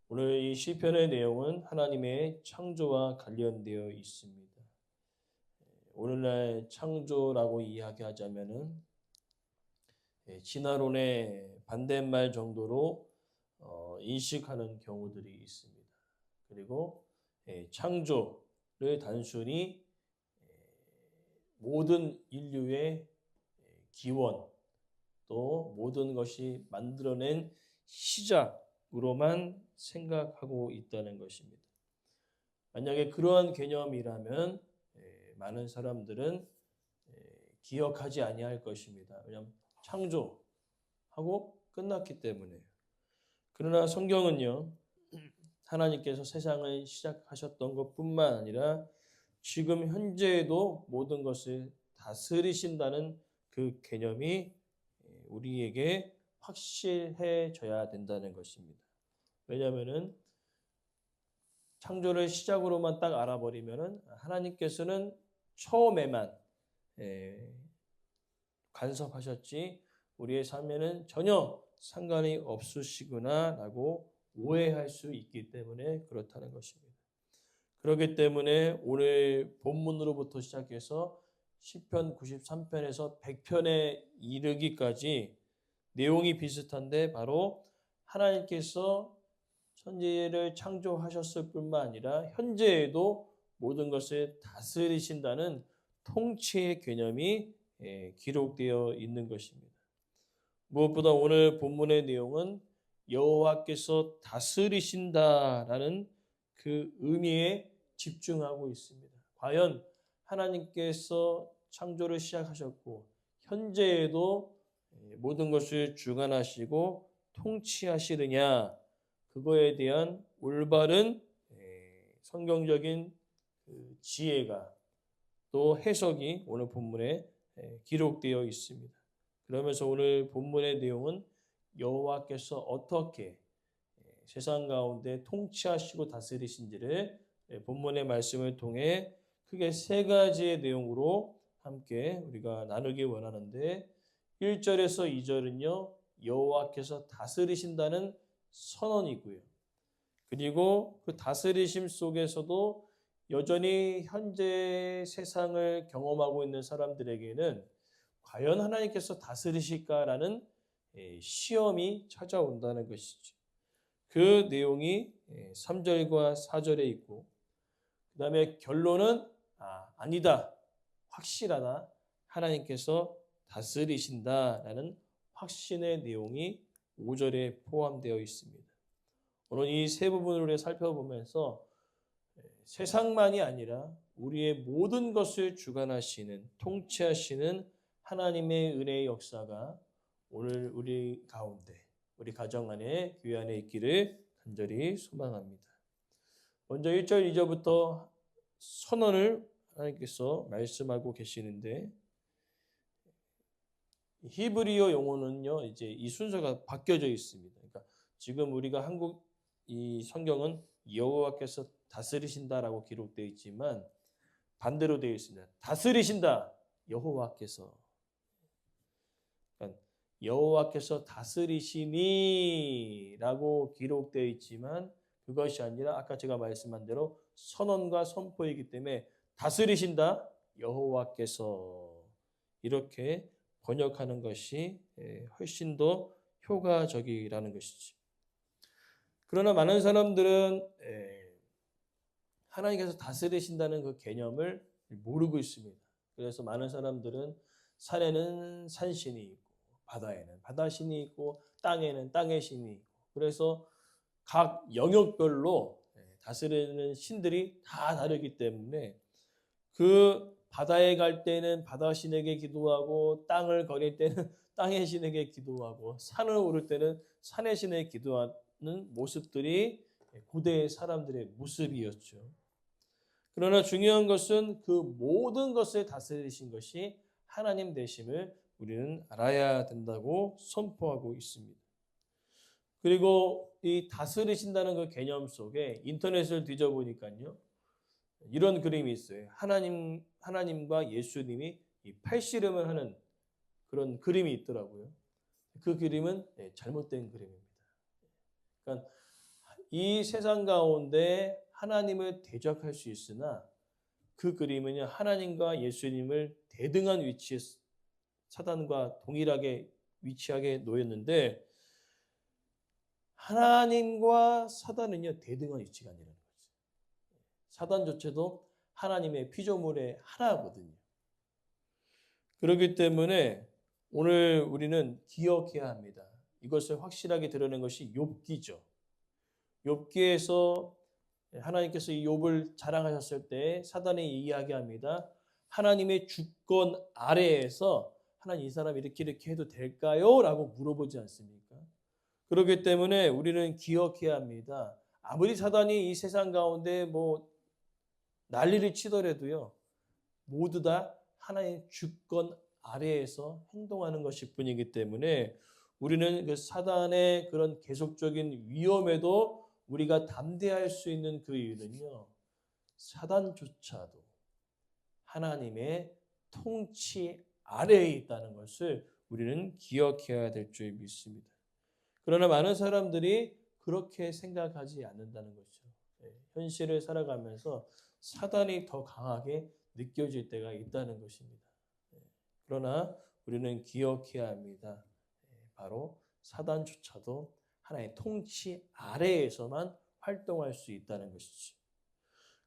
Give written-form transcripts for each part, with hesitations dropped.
오늘 이 시편의 내용은 하나님의 창조와 관련되어 있습니다. 오늘날 창조라고 이야기하자면은 진화론의 반대말 정도로 인식하는 경우들이 있습니다. 그리고 창조를 단순히 모든 인류의 기원 또 모든 것이 만들어낸 시작으로만 생각하고 있다는 것입니다. 만약에 그러한 개념이라면 많은 사람들은 기억하지 아니할 것입니다. 왜냐하면 창조하고 끝났기 때문에요. 그러나 성경은요, 하나님께서 세상을 시작하셨던 것뿐만 아니라 지금 현재에도 모든 것을 다스리신다는 그 개념이 우리에게 확실해져야 된다는 것입니다. 왜냐하면은 창조를 시작으로만 딱 알아버리면은 하나님께서는 처음에만 간섭하셨지 우리의 삶에는 전혀 상관이 없으시구나라고 오해할 수 있기 때문에 그렇다는 것입니다. 그렇기 때문에 오늘 본문으로부터 시작해서 시편 93편에서 100편에 이르기까지 내용이 비슷한데 바로 하나님께서 천지를 창조하셨을 뿐만 아니라 현재에도 모든 것을 다스리신다는 통치의 개념이 기록되어 있는 것입니다. 무엇보다 오늘 본문의 내용은 여호와께서 다스리신다라는 그 의미에 집중하고 있습니다. 과연 하나님께서 창조를 시작하셨고 현재에도 모든 것을 주관하시고 통치하시느냐, 그거에 대한 올바른 성경적인 지혜가 또 해석이 오늘 본문에 기록되어 있습니다. 그러면서 오늘 본문의 내용은 여호와께서 어떻게 세상 가운데 통치하시고 다스리신지를 본문의 말씀을 통해 크게 세 가지의 내용으로 함께 우리가 나누기 원하는데 1절에서 2절은요. 여호와께서 다스리신다는 선언이고요. 그리고 그 다스리심 속에서도 여전히 현재 세상을 경험하고 있는 사람들에게는 과연 하나님께서 다스리실까라는 시험이 찾아온다는 것이죠. 그 내용이 3절과 4절에 있고 그 다음에 결론은 아니다, 확실하다, 하나님께서 다스리신다라는 확신의 내용이 5절에 포함되어 있습니다. 오늘 이 세 부분을 우리가 살펴보면서 세상만이 아니라 우리의 모든 것을 주관하시는, 통치하시는 하나님의 은혜의 역사가 오늘 우리 가운데, 우리 가정 안에, 교회 안에 있기를 간절히 소망합니다. 먼저 1절, 2절부터 선언을 하나님께서 말씀하고 계시는데 히브리어 용어는요, 이제 이 순서가 바뀌어져 있습니다. 그러니까 지금 우리가 한국 이 성경은 여호와께서 다스리신다라고 기록되어 있지만 반대로 되어 있습니다. 다스리신다, 여호와께서. 그러니까 여호와께서 다스리시니라고 기록되어 있지만 그것이 아니라 아까 제가 말씀한 대로 선언과 선포이기 때문에 다스리신다, 여호와께서 이렇게 번역하는 것이 훨씬 더 효과적이라는 것이지. 그러나 많은 사람들은 하나님께서 다스리신다는 그 개념을 모르고 있습니다. 그래서 많은 사람들은 산에는 산신이 있고 바다에는 바다신이 있고 땅에는 땅의 신이 있고 그래서 각 영역별로 다스리는 신들이 다 다르기 때문에 그 바다에 갈 때는 바다신에게 기도하고 땅을 거닐 때는 땅의 신에게 기도하고 산을 오를 때는 산의 신에게 기도하는 모습들이 고대 사람들의 모습이었죠. 그러나 중요한 것은 그 모든 것을 다스리신 것이 하나님 되심을 우리는 알아야 된다고 선포하고 있습니다. 그리고 이 다스리신다는 그 개념 속에 인터넷을 뒤져보니까요. 이런 그림이 있어요. 하나님과 예수님이 이 팔씨름을 하는 그런 그림이 있더라고요. 그 그림은 잘못된 그림입니다. 그러니까 이 세상 가운데 하나님을 대적할 수 있으나 그 그림은요, 하나님과 예수님을 대등한 위치에 사단과 동일하게 위치하게 놓였는데, 하나님과 사단은요, 대등한 위치가 아니라는 거죠. 사단조차도 하나님의 피조물의 하나거든요. 그렇기 때문에 오늘 우리는 기억해야 합니다. 이것을 확실하게 드러낸 것이 욥기죠. 욥기에서 하나님께서 이 욥을 자랑하셨을 때 사단이 이야기합니다. 하나님의 주권 아래에서 하나님 이 사람 이렇게 해도 될까요? 라고 물어보지 않습니까? 그렇기 때문에 우리는 기억해야 합니다. 아무리 사단이 이 세상 가운데 난리를 치더라도요, 모두 다 하나님의 주권 아래에서 행동하는 것일 뿐이기 때문에 우리는 그 사단의 그런 계속적인 위험에도 우리가 담대할 수 있는 그 이유는요, 사단조차도 하나님의 통치 아래에 있다는 것을 우리는 기억해야 될 줄 믿습니다. 그러나 많은 사람들이 그렇게 생각하지 않는다는 거죠. 현실을 살아가면서 사단이 더 강하게 느껴질 때가 있다는 것입니다. 그러나 우리는 기억해야 합니다. 바로 사단조차도 하나의 통치 아래에서만 활동할 수 있다는 것이죠.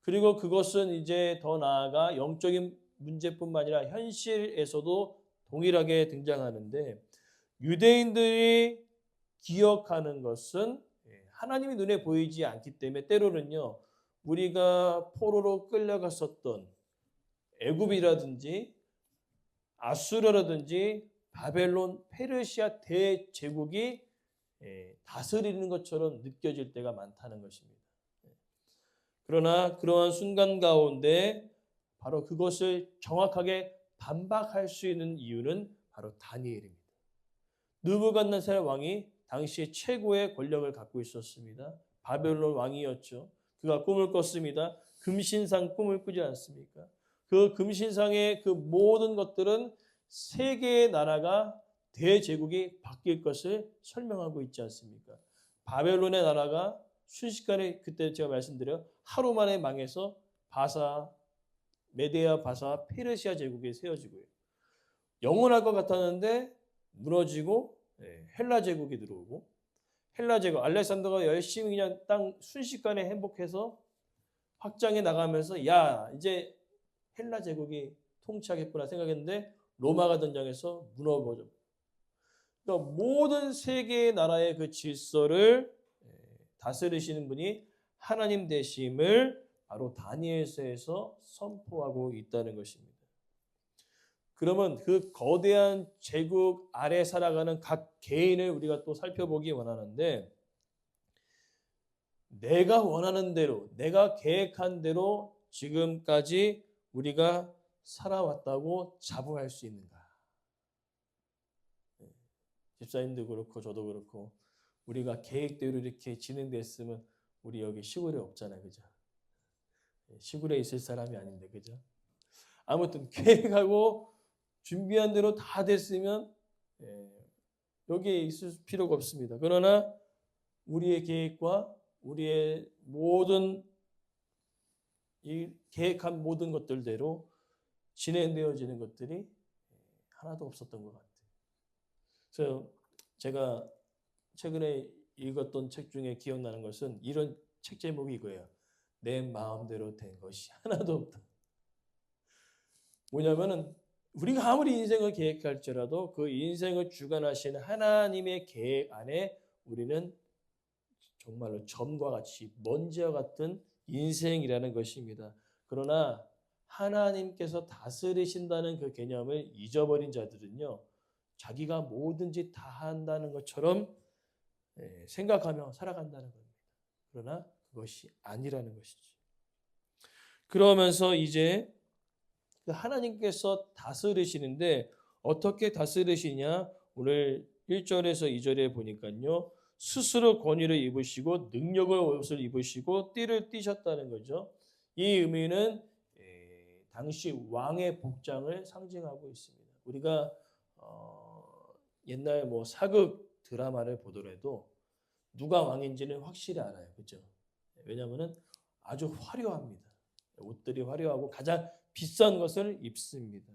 그리고 그것은 이제 더 나아가 영적인 문제뿐만 아니라 현실에서도 동일하게 등장하는데, 유대인들이 기억하는 것은 하나님의 눈에 보이지 않기 때문에 때로는요, 우리가 포로로 끌려갔었던 애굽이라든지 아수르라든지 바벨론, 페르시아 대제국이 다스리는 것처럼 느껴질 때가 많다는 것입니다. 그러나 그러한 순간 가운데 바로 그것을 정확하게 반박할 수 있는 이유는 바로 다니엘입니다. 느부갓네살 왕이 당시에 최고의 권력을 갖고 있었습니다. 바벨론 왕이었죠. 그가 꿈을 꿨습니다. 금신상 꿈을 꾸지 않습니까? 그 금신상의 그 모든 것들은 세 개의 나라가 대제국이 바뀔 것을 설명하고 있지 않습니까? 바벨론의 나라가 순식간에, 그때 제가 말씀드려 하루 만에 망해서 메데아 바사 페르시아 제국이 세워지고요. 영원할 것 같았는데 무너지고 헬라 제국이 들어오고, 헬라 제국 알렉산더가 열심히 그냥 순식간에 행복해서 확장해 나가면서 이제 헬라 제국이 통치하겠구나 생각했는데 로마가 등장해서 무너져. 그러니까 모든 세계의 나라의 그 질서를 다스리시는 분이 하나님 되심을 바로 다니엘서에서 선포하고 있다는 것입니다. 그러면 그 거대한 제국 아래 살아가는 각 개인을 우리가 또 살펴보기 원하는데, 내가 원하는 대로, 내가 계획한 대로 지금까지 우리가 살아왔다고 자부할 수 있는가? 집사님도 그렇고 저도 그렇고 우리가 계획대로 이렇게 진행됐으면 우리 여기 시골에 없잖아요, 그죠? 시골에 있을 사람이 아닌데, 그죠? 아무튼 계획하고 준비한 대로 다 됐으면 여기에 있을 필요가 없습니다. 그러나 우리의 계획과 우리의 모든 이 계획한 모든 것들대로 진행되어지는 것들이 하나도 없었던 것 같아요. 그래서 제가 최근에 읽었던 책 중에 기억나는 것은 이런 책 제목이 이거예요. 내 마음대로 된 것이 하나도 없다. 뭐냐면은 우리가 아무리 인생을 계획할지라도 그 인생을 주관하시는 하나님의 계획 안에 우리는 정말로 점과 같이 먼지와 같은 인생이라는 것입니다. 그러나 하나님께서 다스리신다는 그 개념을 잊어버린 자들은요, 자기가 뭐든지 다 한다는 것처럼 생각하며 살아간다는 겁니다. 그러나 그것이 아니라는 것이죠. 그러면서 이제 하나님께서 다스리시는데 어떻게 다스리시냐? 오늘 1절에서 2절에 보니까요, 스스로 권위를 입으시고 능력의 옷을 입으시고 띠를 띠셨다는 거죠. 이 의미는 당시 왕의 복장을 상징하고 있습니다. 우리가 옛날 사극 드라마를 보더라도 누가 왕인지는 확실히 알아요. 그렇죠? 왜냐하면 아주 화려합니다. 옷들이 화려하고 가장 비싼 것을 입습니다.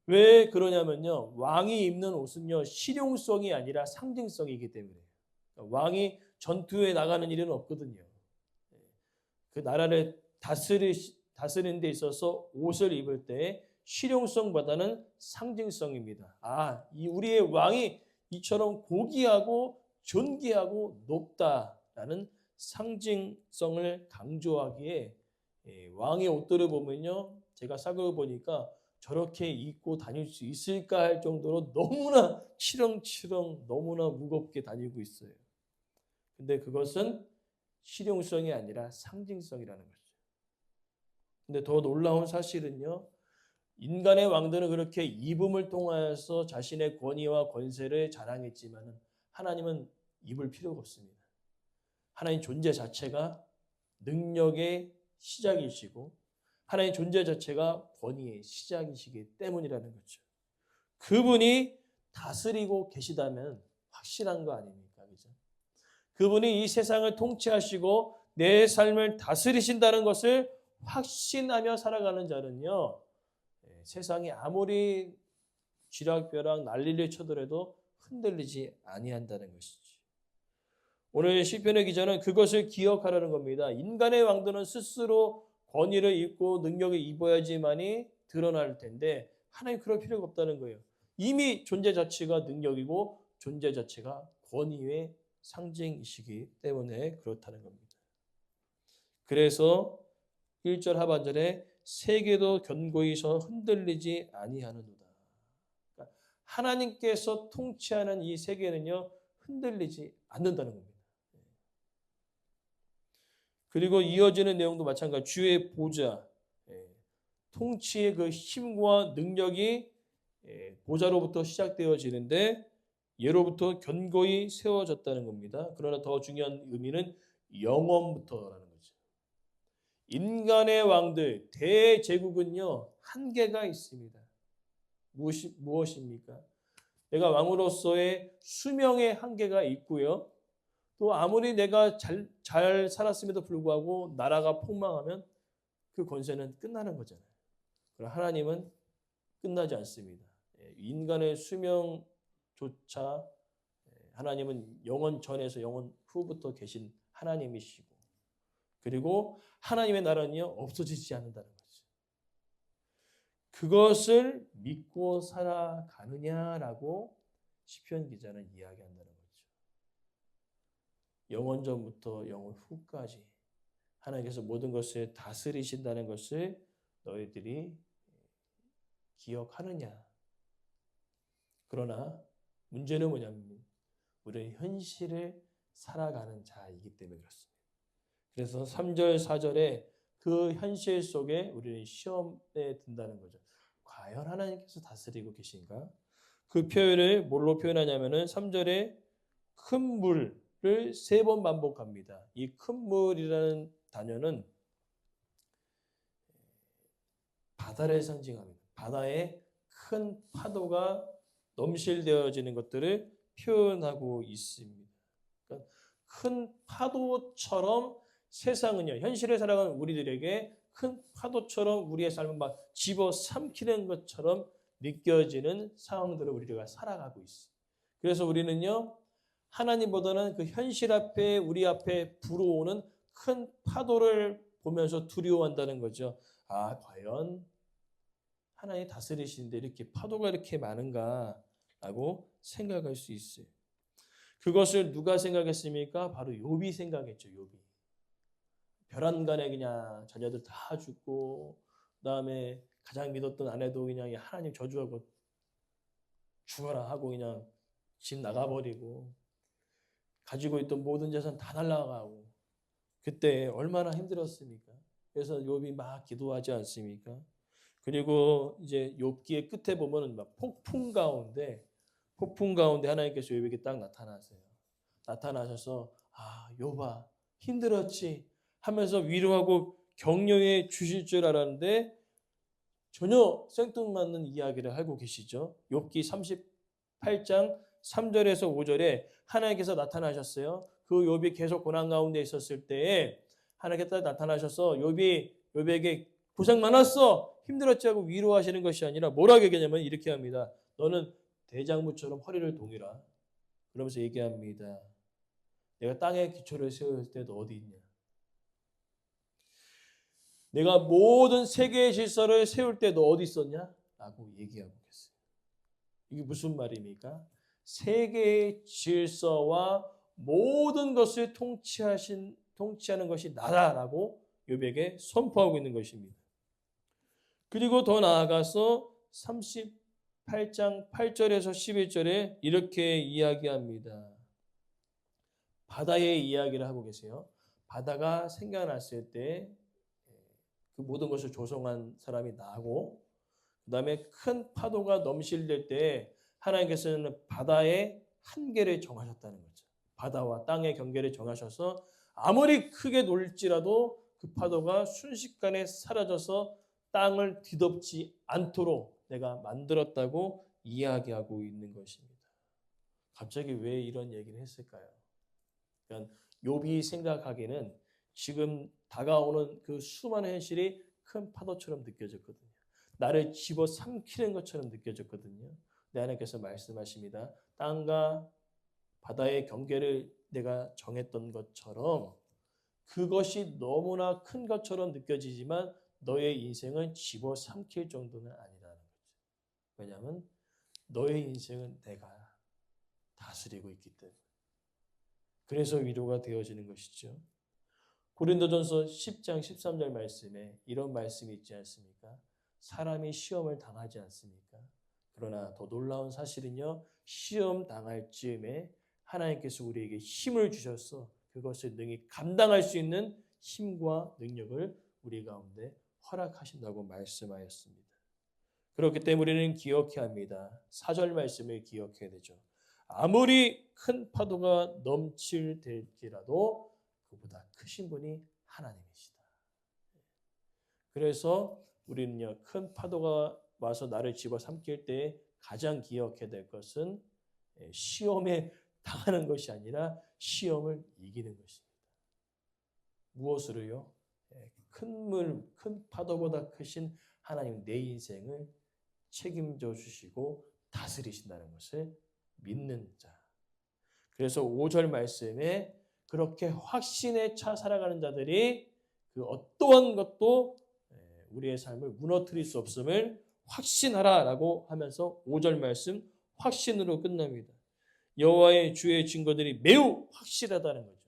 왜 그러냐면요. 왕이 입는 옷은요. 실용성이 아니라 상징성이기 때문에. 왕이 전투에 나가는 일은 없거든요. 그 나라를 다스리는 데 있어서 옷을 입을 때 실용성보다는 상징성입니다. 이 우리의 왕이 이처럼 고귀하고 존귀하고 높다라는 상징성을 강조하기에 왕의 옷들을 보면요. 제가 살펴보니까 저렇게 입고 다닐 수 있을까 할 정도로 너무나 치렁치렁 너무나 무겁게 다니고 있어요. 근데 그것은 실용성이 아니라 상징성이라는 거죠. 근데 더 놀라운 사실은요. 인간의 왕들은 그렇게 입음을 통하여서 자신의 권위와 권세를 자랑했지만 하나님은 입을 필요가 없습니다. 하나님 존재 자체가 능력의 시작이시고 하나님 존재 자체가 권위의 시작이시기 때문이라는 거죠. 그분이 다스리고 계시다면 확실한 거 아닙니까? 그죠? 그분이 이 세상을 통치하시고 내 삶을 다스리신다는 것을 확신하며 살아가는 자는요. 세상이 아무리 쥐락펴락 난리를 쳐더라도 흔들리지 아니한다는 것이지. 오늘 시편의 기자는 그것을 기억하라는 겁니다. 인간의 왕들은 스스로 권위를 입고 능력을 입어야지만이 드러날 텐데 하나님 그럴 필요가 없다는 거예요. 이미 존재 자체가 능력이고 존재 자체가 권위의 상징이시기 때문에 그렇다는 겁니다. 그래서 1절 하반절에 세계도 견고히 서 흔들리지 아니하는도다. 그러니까 하나님께서 통치하는 이 세계는요 흔들리지 않는다는 겁니다. 그리고 이어지는 내용도 마찬가지. 주의 보좌, 통치의 그 힘과 능력이 보좌로부터 시작되어지는데 예로부터 견고히 세워졌다는 겁니다. 그러나 더 중요한 의미는 영원부터라는 거죠. 인간의 왕들, 대제국은요 한계가 있습니다. 무엇입니까? 내가 왕으로서의 수명의 한계가 있고요. 또 아무리 내가 잘 살았음에도 불구하고 나라가 폭망하면 그 권세는 끝나는 거잖아요. 그러나 하나님은 끝나지 않습니다. 인간의 수명조차 하나님은 영원 전에서 영원 후부터 계신 하나님이시고 그리고 하나님의 나라는요 없어지지 않는다는 거죠. 그것을 믿고 살아가느냐라고 시편 기자는 이야기한다는 거죠. 영원 전부터 영원 후까지 하나님께서 모든 것을 다스리신다는 것을 너희들이 기억하느냐. 그러나 문제는 뭐냐면 우리는 현실을 살아가는 자이기 때문에 그렇습니다. 그래서 3절, 4절에 그 현실 속에 우리는 시험에 든다는 거죠. 과연 하나님께서 다스리고 계신가? 그 표현을 뭘로 표현하냐면은 3절에 큰 물을 3번 반복합니다. 이 큰 물이라는 단어는 바다를 상징합니다. 바다에 큰 파도가 넘실되어지는 것들을 표현하고 있습니다. 그러니까 큰 파도처럼 세상은요, 현실에 살아가는 우리들에게 큰 파도처럼 우리의 삶을 막 집어삼키는 것처럼 느껴지는 상황들을 우리가 살아가고 있어요. 그래서 우리는요, 하나님보다는 그 현실 앞에 우리 앞에 불어오는 큰 파도를 보면서 두려워한다는 거죠. 과연 하나님 다스리시는데 이렇게 파도가 이렇게 많은가라고 생각할 수 있어요. 그것을 누가 생각했습니까? 바로 욥이 생각했죠. 욥이. 벼랑간에 그냥 자녀들 다 죽고 그다음에 가장 믿었던 아내도 그냥 하나님 저주하고 죽어라 하고 그냥 집 나가버리고 가지고 있던 모든 재산 다 날아가고 그때 얼마나 힘들었습니까? 그래서 욥이 막 기도하지 않습니까? 그리고 이제 욥기의 끝에 보면은 막 폭풍 가운데 하나님께서 욥에게 딱 나타나세요. 나타나셔서 욥아 힘들었지 하면서 위로하고 격려해 주실 줄 알았는데 전혀 생뚱맞는 이야기를 하고 계시죠. 욥기 38장 3절에서 5절에 하나님께서 나타나셨어요. 그 욥이 계속 고난 가운데 있었을 때에 하나님께서 나타나셔서 욥에게 고생 많았어, 힘들었지 하고 위로하시는 것이 아니라 뭐라고 얘기하냐면 이렇게 합니다. 너는 대장부처럼 허리를 동이라. 그러면서 얘기합니다. 내가 땅에 기초를 세울 때도 어디 있냐? 내가 모든 세계의 질서를 세울 때도 어디 있었냐? 라고 얘기하고 있어요. 이게 무슨 말입니까? 세계의 질서와 모든 것을 통치하는 것이 나다라고 욥에게 선포하고 있는 것입니다. 그리고 더 나아가서 38장 8절에서 11절에 이렇게 이야기합니다. 바다의 이야기를 하고 계세요. 바다가 생겨났을 때 그 모든 것을 조성한 사람이 나고, 그 다음에 큰 파도가 넘실될 때 하나님께서는 바다의 한계를 정하셨다는 거죠. 바다와 땅의 경계를 정하셔서 아무리 크게 놀지라도 그 파도가 순식간에 사라져서 땅을 뒤덮지 않도록 내가 만들었다고 이야기하고 있는 것입니다. 갑자기 왜 이런 얘기를 했을까요? 그러니까 욥이 생각하기에는 지금 다가오는 그 수많은 현실이 큰 파도처럼 느껴졌거든요. 나를 집어삼키는 것처럼 느껴졌거든요. 하나님께서 말씀하십니다. 땅과 바다의 경계를 내가 정했던 것처럼 그것이 너무나 큰 것처럼 느껴지지만 너의 인생은 집어삼킬 정도는 아니라는 거죠. 왜냐하면 너의 인생은 내가 다스리고 있기 때문에. 그래서 위로가 되어지는 것이죠. 고린도전서 10장 13절 말씀에 이런 말씀이 있지 않습니까? 사람이 시험을 당하지 않습니까? 그러나 더 놀라운 사실은요, 시험 당할 즈음에 하나님께서 우리에게 힘을 주셔서 그것을 능히 감당할 수 있는 힘과 능력을 우리 가운데 허락하신다고 말씀하였습니다. 그렇기 때문에 우리는 기억해야 합니다. 4절 말씀을 기억해야 되죠. 아무리 큰 파도가 넘칠지라도 그보다 크신 분이 하나님이시다. 그래서 우리는요, 큰 파도가 와서 나를 집어삼킬 때 가장 기억해야 될 것은 시험에 당하는 것이 아니라 시험을 이기는 것입니다. 무엇으로요? 큰 파도보다 크신 하나님 내 인생을 책임져 주시고 다스리신다는 것을 믿는 자. 그래서 5절 말씀에 그렇게 확신에 차 살아가는 자들이 그 어떠한 것도 우리의 삶을 무너뜨릴 수 없음을 확신하라라고 하면서 5절 말씀 확신으로 끝납니다. 여호와의 주의 증거들이 매우 확실하다는 거죠.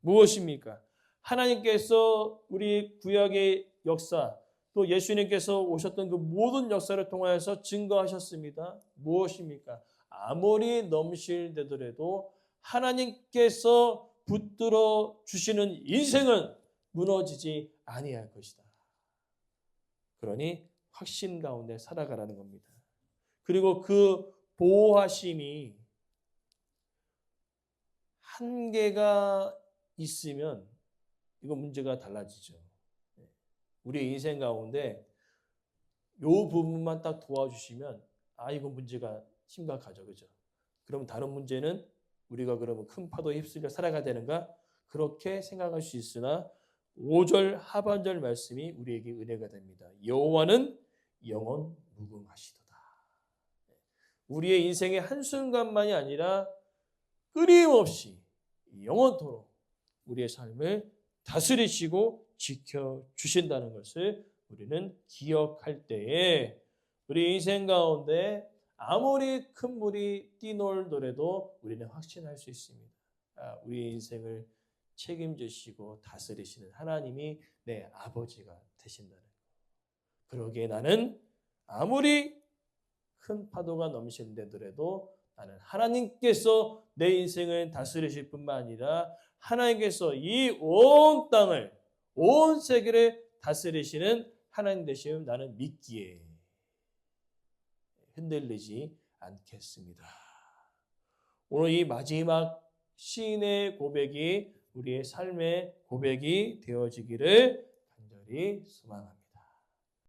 무엇입니까? 하나님께서 우리 구약의 역사 또 예수님께서 오셨던 그 모든 역사를 통하여서 증거하셨습니다. 무엇입니까? 아무리 넘실대더라도 하나님께서 붙들어 주시는 인생은 무너지지 아니할 것이다. 그러니 확신 가운데 살아가라는 겁니다. 그리고 그 보호하심이 한계가 있으면 이거 문제가 달라지죠. 우리 인생 가운데 이 부분만 딱 도와주시면 이거 문제가 심각하죠. 그죠? 그럼 다른 문제는 우리가 그러면 큰 파도에 휩쓸려 살아가야 되는가? 그렇게 생각할 수 있으나 5절 하반절 말씀이 우리에게 은혜가 됩니다. 여호와는 영원 무궁하시도다. 우리의 인생의 한순간만이 아니라 끊임없이 영원토록 우리의 삶을 다스리시고 지켜주신다는 것을 우리는 기억할 때에 우리 인생 가운데 아무리 큰 물이 뛰놀더라도 우리는 확신할 수 있습니다. 우리 인생을 책임지시고 다스리시는 하나님이 내 아버지가 되신다는 것. 그러기에 나는 아무리 큰 파도가 넘실대더라도 나는 하나님께서 내 인생을 다스리실 뿐만 아니라 하나님께서 이 온 땅을, 온 세계를 다스리시는 하나님 되심을 나는 믿기에 흔들리지 않겠습니다. 오늘 이 마지막 시인의 고백이 우리의 삶의 고백이 되어지기를 간절히 소망합니다.